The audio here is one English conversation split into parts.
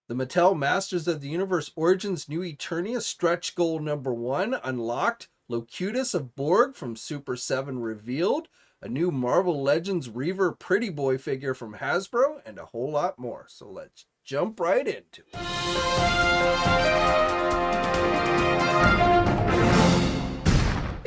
The Mattel Masters of the Universe Origins New Eternia stretch goal #1 unlocked. Locutus of Borg from Super7 revealed. A new Marvel Legends Reaver Pretty Boy figure from Hasbro, and a whole lot more. So let's jump right into it.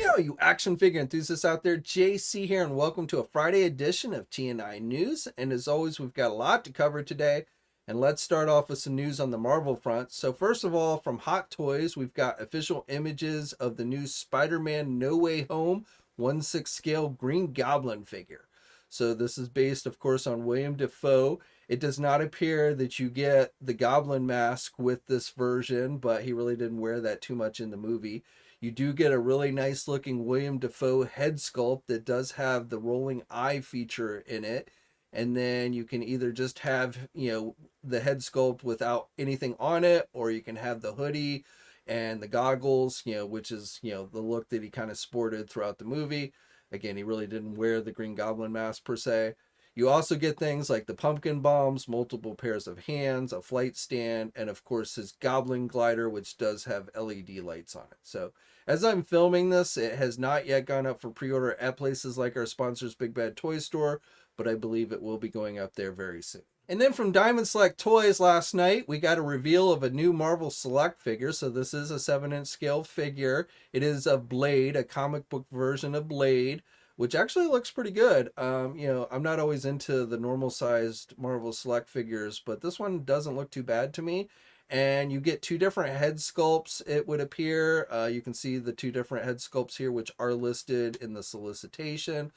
Yo, you action figure enthusiasts out there, JC here, and welcome to a Friday edition of TNInews. And as always, we've got a lot to cover today. And let's start off with some news on the Marvel front. So first of all, from Hot Toys, we've got official images of the new Spider-Man No Way Home 1/6 scale Green Goblin figure. So this is based, of course, on William Dafoe. It does not appear that you get the Goblin mask with this version, but he really didn't wear that too much in the movie. You do get a really nice looking William Dafoe head sculpt that does have the rolling eye feature in it. And then you can either just have, the head sculpt without anything on it, or you can have the hoodie and the goggles, which is, the look that he kind of sported throughout the movie. Again, he really didn't wear the Green Goblin mask per se. You also get things like the pumpkin bombs, multiple pairs of hands, a flight stand, and of course his Goblin glider, which does have LED lights on it. So as I'm filming this, it has not yet gone up for pre-order at places like our sponsors Big Bad Toy Store, but I believe it will be going up there very soon. And then from Diamond Select Toys last night, we got a reveal of a new Marvel Select figure. So this is a 7-inch scale figure. It is of Blade, a comic book version of Blade, which actually looks pretty good. I'm not always into the normal sized Marvel Select figures, but this one doesn't look too bad to me. And you get two different head sculpts, it would appear. You can see the two different head sculpts here, which are listed in the solicitation.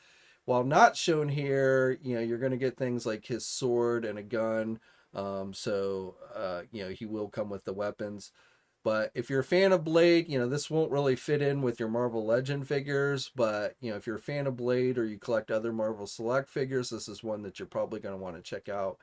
While not shown here, you're going to get things like his sword and a gun. He will come with the weapons. But if you're a fan of Blade, this won't really fit in with your Marvel Legend figures. But, if you're a fan of Blade or you collect other Marvel Select figures, this is one that you're probably going to want to check out.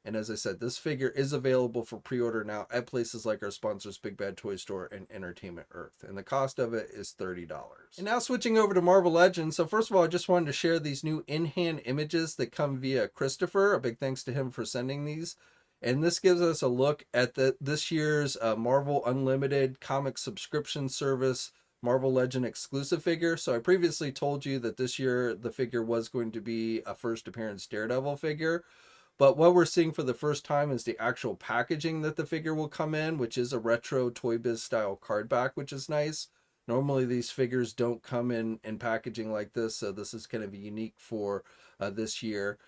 And as I said, this figure is available for pre-order now at places like our sponsors Big Bad Toy Store and Entertainment Earth. And the cost of it is $30. And now switching over to Marvel Legends. So first of all, I just wanted to share these new in-hand images that come via Christopher. A big thanks to him for sending these. And this gives us a look at this year's Marvel Unlimited comic subscription service Marvel Legend exclusive figure. So I previously told you that this year the figure was going to be a first appearance Daredevil figure. But what we're seeing for the first time is the actual packaging that the figure will come in, which is a retro Toy Biz style card back, which is nice. Normally these figures don't come in packaging like this, so this is kind of unique for this year.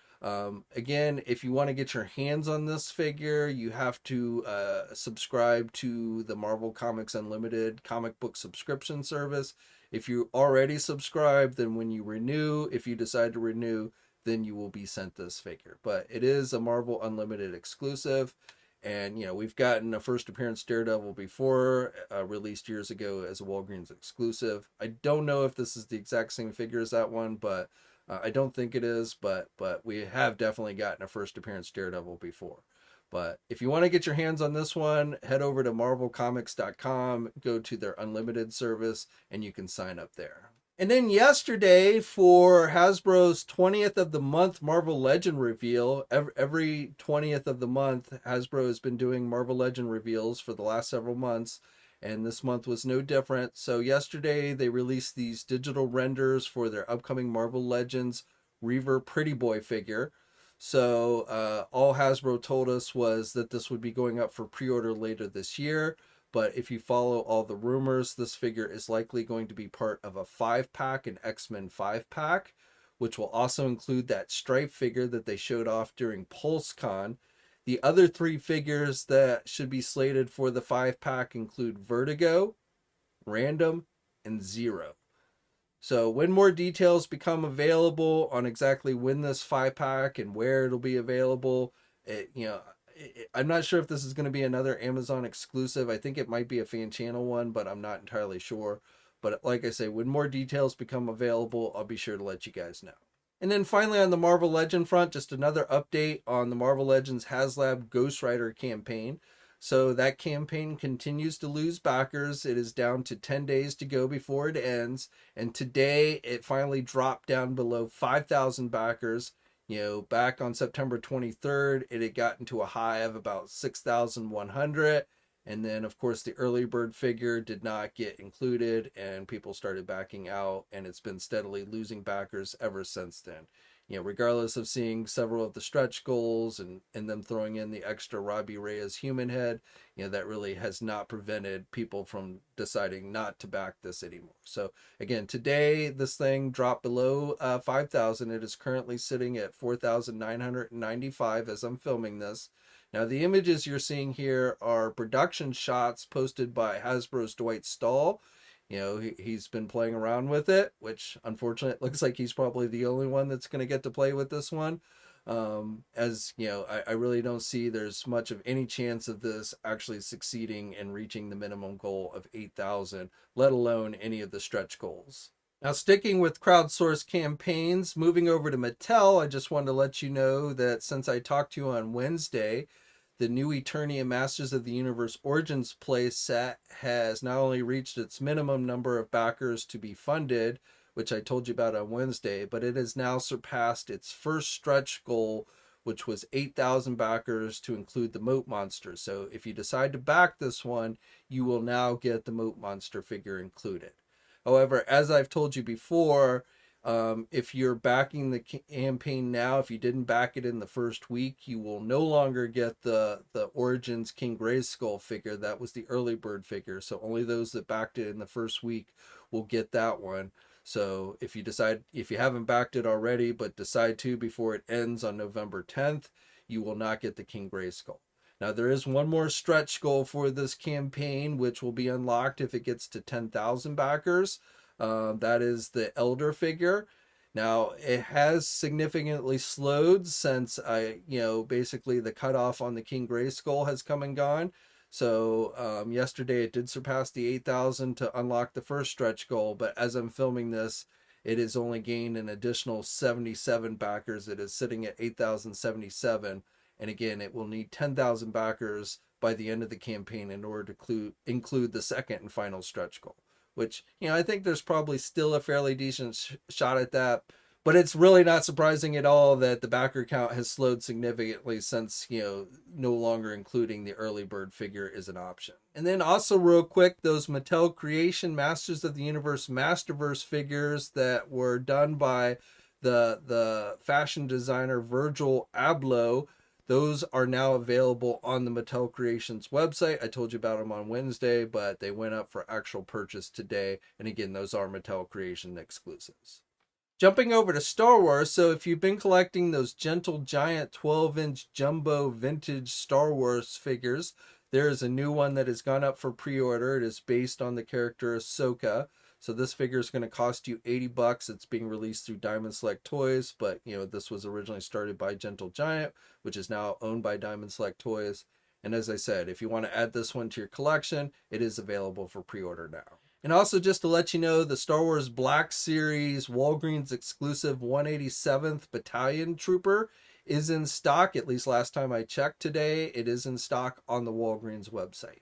Again, if you want to get your hands on this figure, you have to subscribe to the Marvel Comics Unlimited comic book subscription service. If you already subscribed, then when you renew, if you decide to renew, then you will be sent this figure. But it is a Marvel Unlimited exclusive. And, we've gotten a first appearance Daredevil before, released years ago as a Walgreens exclusive. I don't know if this is the exact same figure as that one, but I don't think it is. But we have definitely gotten a first appearance Daredevil before. But if you want to get your hands on this one, head over to marvelcomics.com, go to their Unlimited service, and you can sign up there. And then yesterday, for Hasbro's 20th of the month Marvel Legend reveal, every 20th of the month, Hasbro has been doing Marvel Legend reveals for the last several months, and this month was no different. So yesterday, they released these digital renders for their upcoming Marvel Legends Reaver Pretty Boy figure. So all Hasbro told us was that this would be going up for pre-order later this year. But if you follow all the rumors, this figure is likely going to be part of a 5-pack, an X-Men 5-pack, which will also include that Stripe figure that they showed off during PulseCon. The other 3 figures that should be slated for the 5-pack include Vertigo, Random, and Zero. So when more details become available on exactly when this 5-pack and where it'll be available, I'm not sure if this is going to be another Amazon exclusive. I think it might be a fan channel one, but I'm not entirely sure. But like I say, when more details become available, I'll be sure to let you guys know. And then finally on the Marvel Legend front, just another update on the Marvel Legends Haslab Ghost Rider campaign. So that campaign continues to lose backers. It is down to 10 days to go before it ends. And today it finally dropped down below 5,000 backers. Back on September 23rd, it had gotten to a high of about 6,100. And then, of course, the early bird figure did not get included and people started backing out. And it's been steadily losing backers ever since then. Regardless of seeing several of the stretch goals and them throwing in the extra Robbie Reyes human head, that really has not prevented people from deciding not to back this anymore. So again, today this thing dropped below 5,000. It is currently sitting at 4,995 as I'm filming this. Now the images you're seeing here are production shots posted by Hasbro's Dwight Stahl. He's been playing around with it, which unfortunately it looks like he's probably the only one that's going to get to play with this one. I really don't see there's much of any chance of this actually succeeding and reaching the minimum goal of 8,000, let alone any of the stretch goals. Now, sticking with crowdsourced campaigns, moving over to Mattel, I just wanted to let you know that since I talked to you on Wednesday, the new Eternia Masters of the Universe Origins playset has not only reached its minimum number of backers to be funded, which I told you about on Wednesday, but it has now surpassed its first stretch goal, which was 8,000 backers to include the Moat Monster. So if you decide to back this one, you will now get the Moat Monster figure included. However, as I've told you before, if you're backing the campaign now, if you didn't back it in the first week, you will no longer get the Origins King Grayskull figure. That was the early bird figure. So only those that backed it in the first week will get that one. So if you haven't backed it already, but decide to before it ends on November 10th, you will not get the King Grayskull. Now there is one more stretch goal for this campaign, which will be unlocked if it gets to 10,000 backers. That is the Elder figure. Now it has significantly slowed since basically the cutoff on the King Grayskull has come and gone. So yesterday it did surpass the 8,000 to unlock the first stretch goal, but as I'm filming this, it has only gained an additional 77 backers. It is sitting at 8,077. And again, it will need 10,000 backers by the end of the campaign in order to include the second and final stretch goal. Which, I think there's probably still a fairly decent shot at that. But it's really not surprising at all that the backer count has slowed significantly since, no longer including the early bird figure is an option. And then also real quick, those Mattel Creation Masters of the Universe Masterverse figures that were done by the fashion designer Virgil Abloh, those are now available on the Mattel Creations website. I told you about them on Wednesday, but they went up for actual purchase today. And again, those are Mattel Creation exclusives. Jumping over to Star Wars, so if you've been collecting those Gentle Giant 12-inch jumbo vintage Star Wars figures, there is a new one that has gone up for pre-order. It is based on the character Ashoka. So this figure is going to cost you $80. It's being released through Diamond Select Toys, but this was originally started by Gentle Giant, which is now owned by Diamond Select Toys. And as I said, if you want to add this one to your collection, it is available for pre-order now. And also just to let you know, the Star Wars Black Series Walgreens exclusive 187th Battalion Trooper is in stock, at least last time I checked today. It is in stock on the Walgreens website.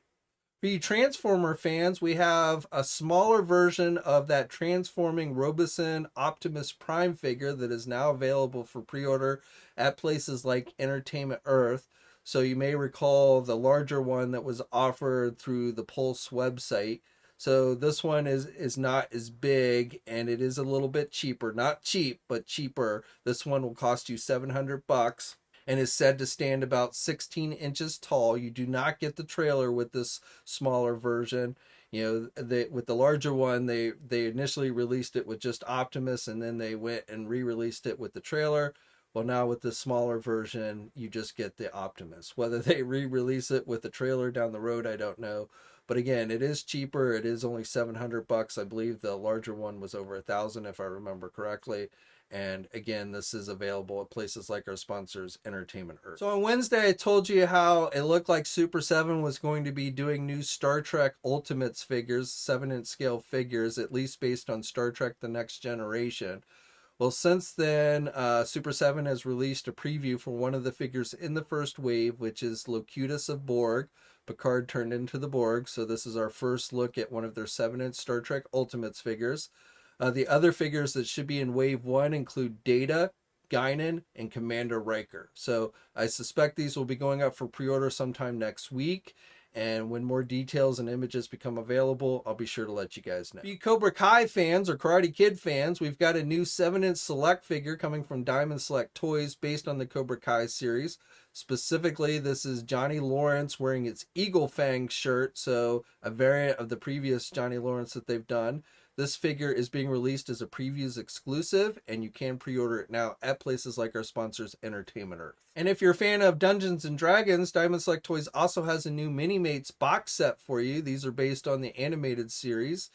For you Transformer fans, we have a smaller version of that transforming Robosen Optimus Prime figure that is now available for pre-order at places like Entertainment Earth. So you may recall the larger one that was offered through the Pulse website. So this one is not as big and it is a little bit cheaper. Not cheap, but cheaper. This one will cost you $700 and is said to stand about 16 inches tall. You do not get the trailer with this smaller version. With the larger one, they initially released it with just Optimus, and then they went and re-released it with the trailer. Well, now with the smaller version, you just get the Optimus. Whether they re-release it with the trailer down the road, I don't know. But again, it is cheaper. It is only $700. I believe the larger one was over $1,000 if I remember correctly. And again, this is available at places like our sponsors, Entertainment Earth. So on Wednesday, I told you how it looked like Super7 was going to be doing new Star Trek Ultimates figures, 7-inch scale figures, at least based on Star Trek The Next Generation. Well, since then, Super7 has released a preview for one of the figures in the first wave, which is Locutus of Borg. Picard turned into the Borg, so this is our first look at one of their 7-inch Star Trek Ultimates figures. The other figures that should be in Wave 1 include Data, Guinan, and Commander Riker. So I suspect these will be going up for pre-order sometime next week. And when more details and images become available, I'll be sure to let you guys know. For you Cobra Kai fans or Karate Kid fans, we've got a new 7-inch select figure coming from Diamond Select Toys based on the Cobra Kai series. Specifically, this is Johnny Lawrence wearing its Eagle Fang shirt, so a variant of the previous Johnny Lawrence that they've done. This figure is being released as a previews exclusive, and you can pre-order it now at places like our sponsors, Entertainment Earth. And if you're a fan of Dungeons & Dragons, Diamond Select Toys also has a new Minimates box set for you. These are based on the animated series.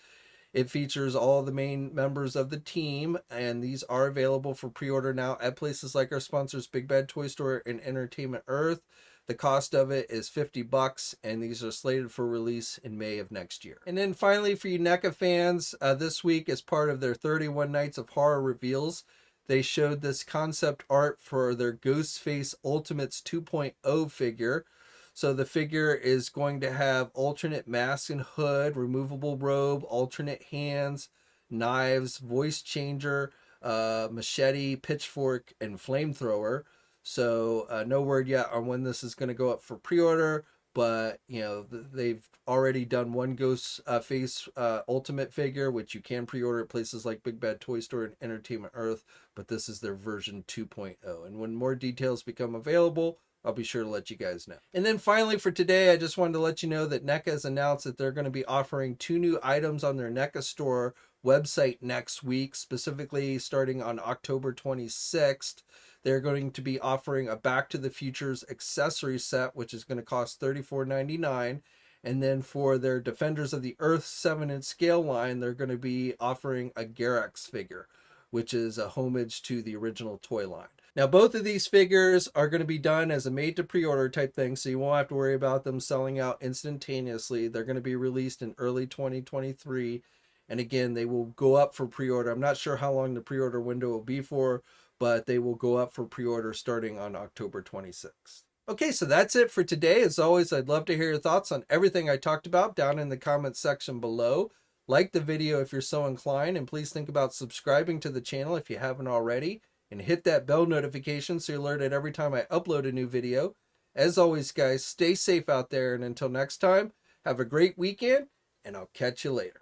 It features all the main members of the team, and these are available for pre-order now at places like our sponsors, Big Bad Toy Store and Entertainment Earth. The cost of it is $50, and these are slated for release in May of next year. And then finally, for you NECA fans, this week as part of their 31 Nights of Horror reveals, they showed this concept art for their Ghostface Ultimates 2.0 figure. So the figure is going to have alternate mask and hood, removable robe, alternate hands, knives, voice changer, machete, pitchfork, and flamethrower. So no word yet on when this is going to go up for pre-order, but you know, they've already done one Ghostface Ultimate figure, which you can pre-order at places like Big Bad Toy Store and Entertainment Earth, but this is their version 2.0. And when more details become available, I'll be sure to let you guys know. And then finally for today, I just wanted to let you know that NECA has announced that they're going to be offering 2 new items on their NECA store website next week, specifically starting on October 26th. They're going to be offering a Back to the Future's accessory set, which is going to cost $34.99. And then for their Defenders of the Earth 7-inch scale line, they're going to be offering a Garax figure, which is a homage to the original toy line. Now, both of these figures are going to be done as a made-to-pre-order type thing, so you won't have to worry about them selling out instantaneously. They're going to be released in early 2023. And again, they will go up for pre-order. I'm not sure how long the pre-order window will be for, but they will go up for pre-order starting on October 26th. Okay, so that's it for today. As always, I'd love to hear your thoughts on everything I talked about down in the comments section below. Like the video if you're so inclined, and please think about subscribing to the channel if you haven't already, and hit that bell notification so you're alerted every time I upload a new video. As always, guys, stay safe out there, and until next time, have a great weekend, and I'll catch you later.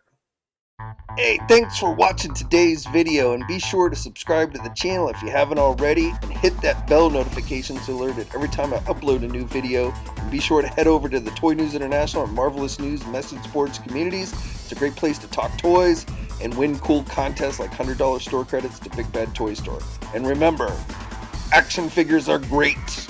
Hey, thanks for watching today's video, and be sure to subscribe to the channel if you haven't already, and hit that bell notification so you're alerted every time I upload a new video. And be sure to head over to the Toy News International and Marvelous News message boards communities. It's a great place to talk toys and win cool contests like $100 store credits to Big Bad Toy Store. And remember, action figures are great.